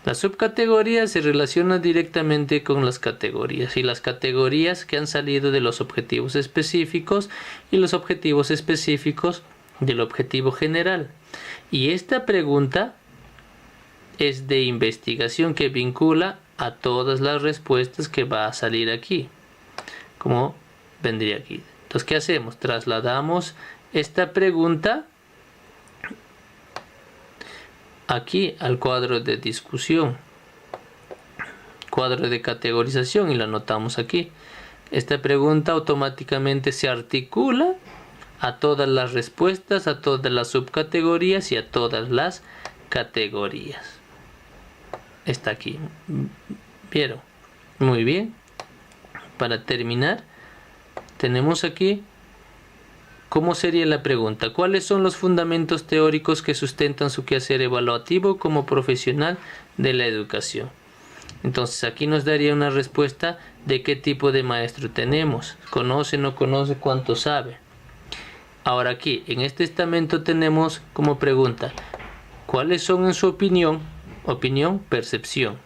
La subcategoría se relaciona directamente con las categorías, y las categorías que han salido de los objetivos específicos y los objetivos específicos del objetivo general. Y esta pregunta es de investigación que vincula a todas las respuestas que va a salir aquí, como vendría aquí. Entonces, ¿qué hacemos? Trasladamos esta pregunta aquí al cuadro de discusión, cuadro de categorización, y la anotamos aquí. Esta pregunta automáticamente se articula a todas las respuestas, a todas las subcategorías y a todas las categorías. Está aquí. ¿Vieron? Muy bien. Para terminar, tenemos aquí cómo sería la pregunta. ¿Cuáles son los fundamentos teóricos que sustentan su quehacer evaluativo como profesional de la educación? Entonces aquí nos daría una respuesta de qué tipo de maestro tenemos. ¿Conoce, no conoce, cuánto sabe? Ahora aquí, en este estamento tenemos como pregunta, ¿cuáles son en su opinión, percepción,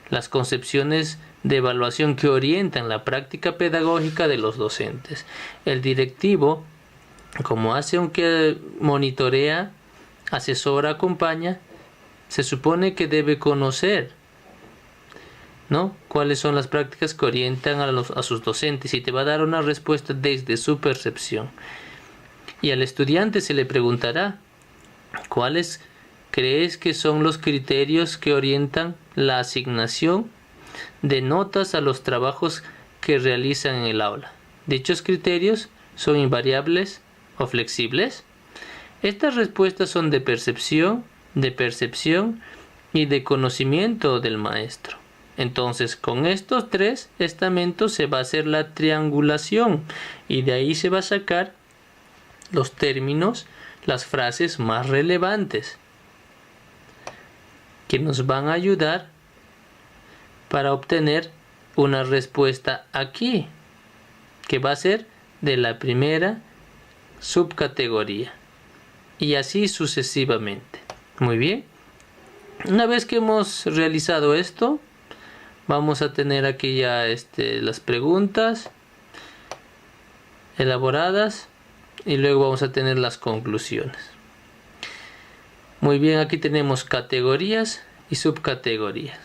las concepciones de evaluación que orientan la práctica pedagógica de los docentes? El directivo, como hace aunque monitorea, asesora, acompaña, se supone que debe conocer, ¿no?, cuáles son las prácticas que orientan a sus docentes, y te va a dar una respuesta desde su percepción. Y al estudiante se le preguntará, ¿cuáles crees que son los criterios que orientan la asignación de notas a los trabajos que realizan en el aula? Dichos criterios son invariables o flexibles. Estas respuestas son de percepción y de conocimiento del maestro. Entonces, con estos 3 estamentos se va a hacer la triangulación, y de ahí se va a sacar los términos, las frases más relevantes que nos van a ayudar para obtener una respuesta aquí, que va a ser de la primera subcategoría, y así sucesivamente. Muy bien. Una vez que hemos realizado esto, vamos a tener aquí ya las preguntas elaboradas, y luego vamos a tener las conclusiones. Muy bien, aquí tenemos categorías y subcategorías.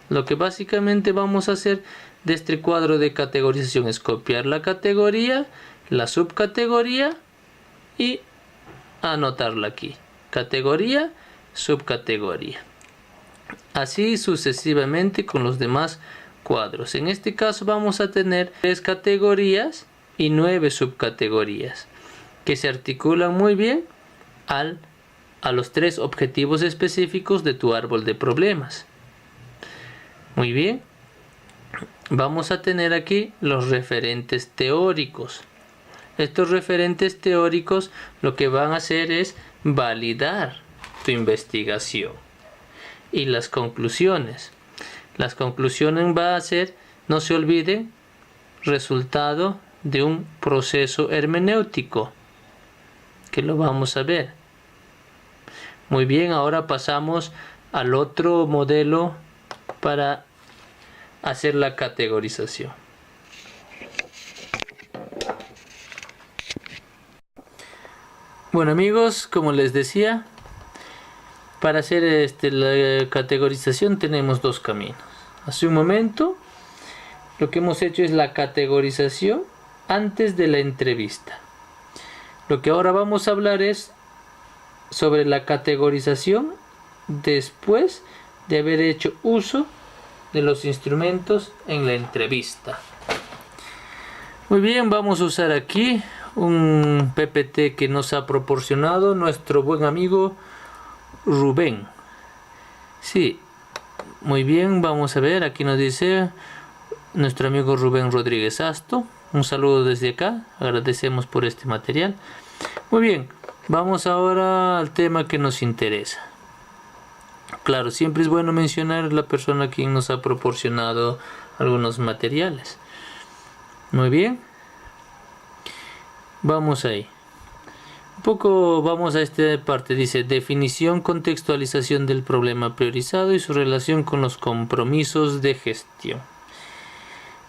Lo que básicamente vamos a hacer de este cuadro de categorización es copiar la categoría, la subcategoría y anotarla aquí. Categoría, subcategoría. Así sucesivamente con los demás cuadros. En este caso vamos a tener 3 categorías y 9 subcategorías que se articulan muy bien a los 3 objetivos específicos de tu árbol de problemas. Muy bien. Vamos a tener aquí los referentes teóricos. Estos referentes teóricos lo que van a hacer es validar tu investigación. Y las conclusiones. Las conclusiones van a ser, no se olviden, resultado de un proceso hermenéutico, que lo vamos a ver. Muy bien, ahora pasamos al otro modelo para hacer la categorización. Bueno amigos, como les decía, para hacer la categorización tenemos 2 caminos. Hace un momento lo que hemos hecho es la categorización antes de la entrevista. Lo que ahora vamos a hablar es sobre la categorización después de haber hecho uso de los instrumentos en la entrevista. Muy bien, vamos a usar aquí un PPT que nos ha proporcionado nuestro buen amigo Rubén. Sí, muy bien, vamos a ver, aquí nos dice nuestro amigo Rubén Rodríguez Asto. Un saludo desde acá, agradecemos por este material. Muy bien, vamos ahora al tema que nos interesa. Claro, siempre es bueno mencionar la persona quien nos ha proporcionado algunos materiales. Muy bien. Vamos ahí. Un poco vamos a esta parte. Dice, definición, contextualización del problema priorizado y su relación con los compromisos de gestión.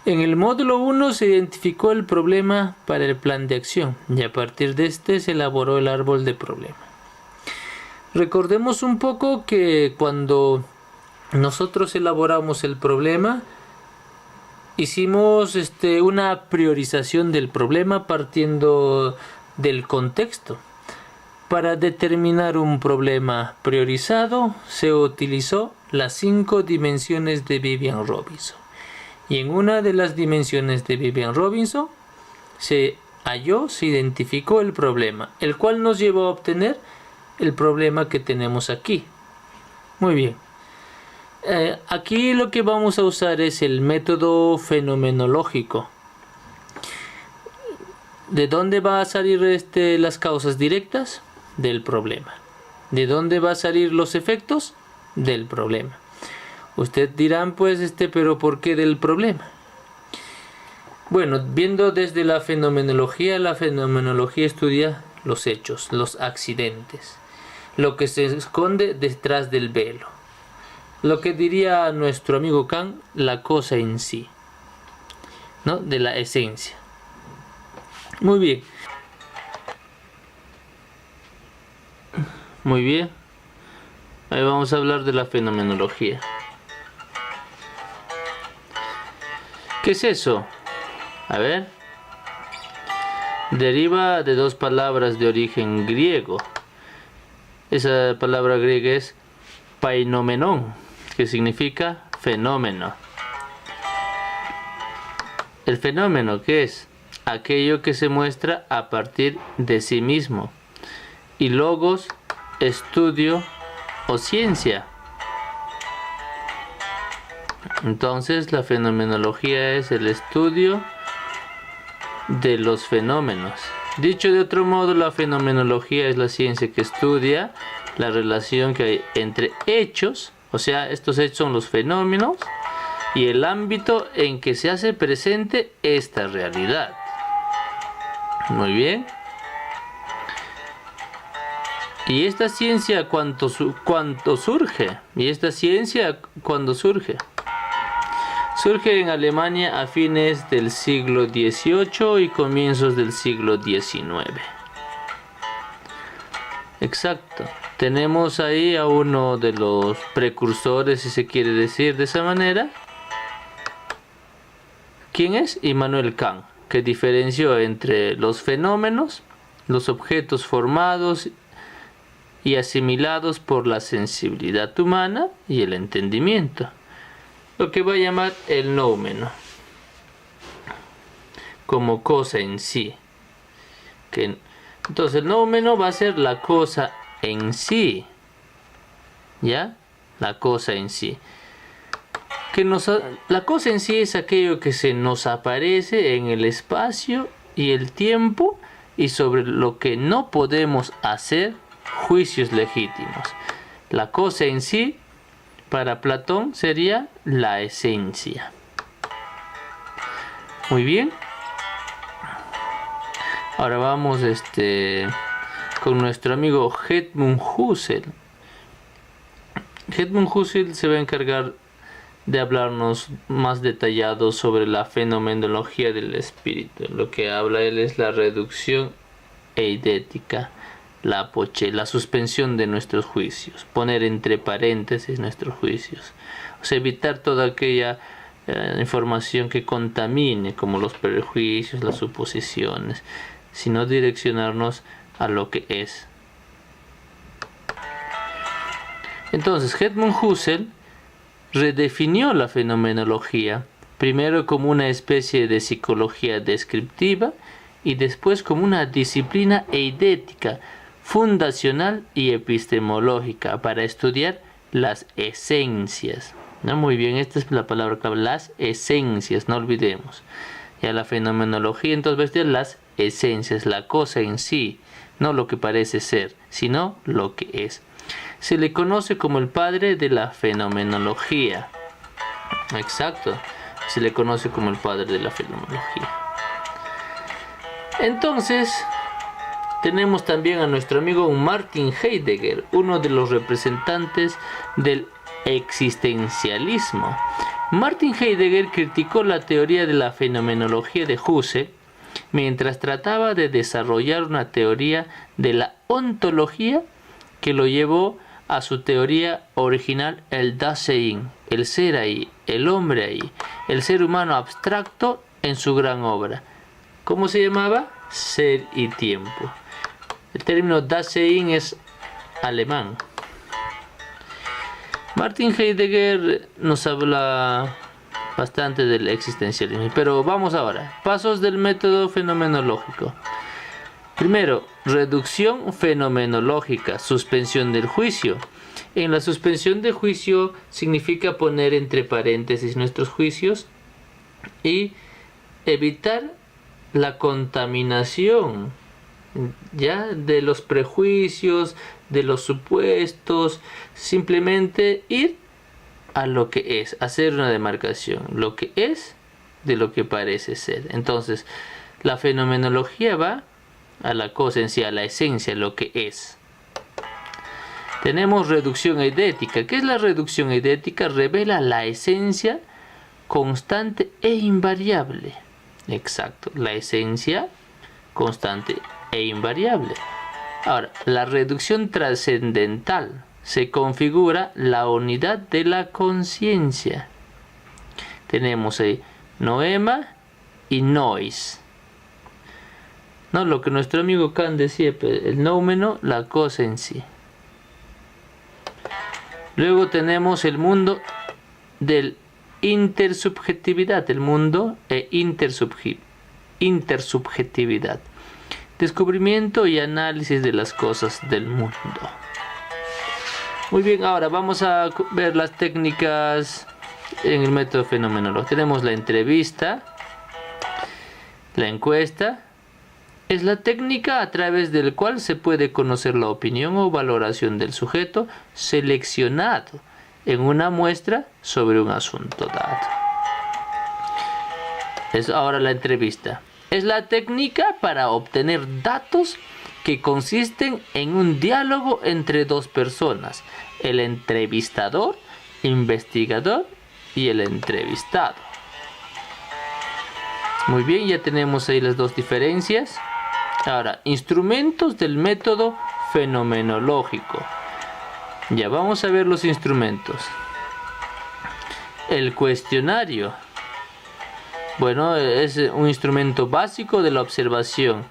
En el módulo 1 se identificó el problema para el plan de acción y a partir de este se elaboró el árbol de problema. Recordemos un poco que cuando nosotros elaboramos el problema, hicimos una priorización del problema partiendo del contexto. Para determinar un problema priorizado se utilizó las 5 dimensiones de Vivian Robinson. Y en una de las dimensiones de Vivian Robinson se identificó el problema, el cual nos llevó a obtener el problema que tenemos aquí. Muy bien. Aquí lo que vamos a usar es el método fenomenológico. ¿De dónde va a salir las causas directas? Del problema. ¿De dónde va a salir los efectos? Del problema. Usted dirán, pues, pero ¿por qué del problema? Bueno, viendo desde la fenomenología estudia los hechos, los accidentes, lo que se esconde detrás del velo. Lo que diría nuestro amigo Kant, la cosa en sí, ¿no? De la esencia. Muy bien. Muy bien. Ahí vamos a hablar de la fenomenología. ¿Qué es eso? A ver. Deriva de 2 palabras de origen griego. Esa palabra griega es painomenon, que significa fenómeno. El fenómeno, ¿qué es? Aquello que se muestra a partir de sí mismo. Y logos, estudio o ciencia. Entonces la fenomenología es el estudio de los fenómenos. Dicho de otro modo, la fenomenología es la ciencia que estudia la relación que hay entre hechos, o sea, estos hechos son los fenómenos, y el ámbito en que se hace presente esta realidad. Muy bien. ¿Y esta ciencia cuándo surge? ¿Y esta ciencia cuándo surge? Surge en Alemania a fines del siglo XVIII y comienzos del siglo XIX. Exacto. Tenemos ahí a uno de los precursores, si se quiere decir de esa manera. ¿Quién es? Immanuel Kant, que diferenció entre los fenómenos los objetos formados y asimilados por la sensibilidad humana y el entendimiento, lo que va a llamar el noumeno, como cosa en sí. Entonces el noumeno va a ser la cosa en sí, ¿ya? La cosa en sí. La cosa en sí es aquello que se nos aparece en el espacio y el tiempo y sobre lo que no podemos hacer juicios legítimos. La cosa en sí, para Platón, sería la esencia. Muy bien. Ahora vamos con nuestro amigo Edmund Husserl. Edmund Husserl se va a encargar de hablarnos más detallado sobre la fenomenología del espíritu. Lo que habla él es la reducción eidética, la apoche, la suspensión de nuestros juicios, poner entre paréntesis nuestros juicios, o sea, evitar toda aquella información que contamine, como los prejuicios, las suposiciones, sino direccionarnos a lo que es. Entonces, Edmund Husserl redefinió la fenomenología, primero como una especie de psicología descriptiva y después como una disciplina eidética, fundacional y epistemológica para estudiar las esencias. ¿No? Muy bien, esta es la palabra clave, las esencias, no olvidemos. Ya la fenomenología entonces va a estudiar las esencias, la cosa en sí, no lo que parece ser, sino lo que es. Se le conoce como el padre de la fenomenología. Exacto, se le conoce como el padre de la fenomenología. Entonces, tenemos también a nuestro amigo Martin Heidegger, uno de los representantes del existencialismo. Martin Heidegger criticó la teoría de la fenomenología de Husserl mientras trataba de desarrollar una teoría de la ontología que lo llevó a su teoría original, el Dasein, el ser ahí, el hombre ahí, el ser humano abstracto en su gran obra. ¿Cómo se llamaba? Ser y tiempo. El término Dasein es alemán. Martin Heidegger nos habla bastante del existencialismo, pero vamos ahora. Pasos del método fenomenológico. Primero, reducción fenomenológica, suspensión del juicio. En la suspensión de juicio significa poner entre paréntesis nuestros juicios y evitar la contaminación ya de los prejuicios, de los supuestos, simplemente ir a lo que es, hacer una demarcación, lo que es de lo que parece ser. Entonces, la fenomenología va a la cosa en sí, a la esencia, lo que es. Tenemos reducción eidética. ¿Qué es la reducción eidética? Revela la esencia constante e invariable. Exacto, la esencia constante e invariable. Ahora, la reducción trascendental se configura la unidad de la conciencia. Tenemos ahí noema y nous. No, lo que nuestro amigo Kant decía, el noumeno, la cosa en sí. Luego tenemos el mundo del intersubjetividad, el mundo e intersubjetividad. Descubrimiento y análisis de las cosas del mundo. Muy bien, ahora vamos a ver las técnicas en el método fenomenológico. Tenemos la entrevista, la encuesta. Es la técnica a través del cual se puede conocer la opinión o valoración del sujeto seleccionado en una muestra sobre un asunto dado. Es ahora la entrevista. Es la técnica para obtener datos que consisten en un diálogo entre dos personas, el entrevistador, investigador y el entrevistado. Muy bien, ya tenemos ahí las dos diferencias. Ahora, instrumentos del método fenomenológico. Ya vamos a ver los instrumentos. El cuestionario. Bueno, es un instrumento básico de la observación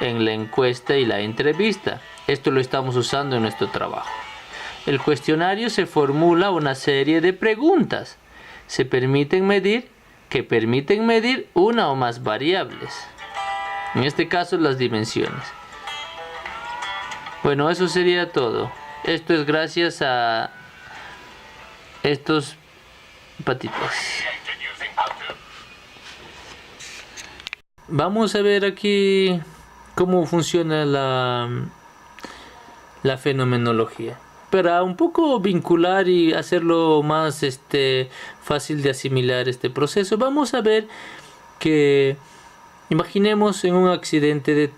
en la encuesta y la entrevista. Esto lo estamos usando en nuestro trabajo. El cuestionario se formula una serie de preguntas que permiten medir una o más variables. En este caso, las dimensiones. Bueno, eso sería todo. Esto es gracias a estos patitas. Vamos a ver aquí cómo funciona la fenomenología. Para un poco vincular y hacerlo más fácil de asimilar este proceso, vamos a ver que imaginemos en un accidente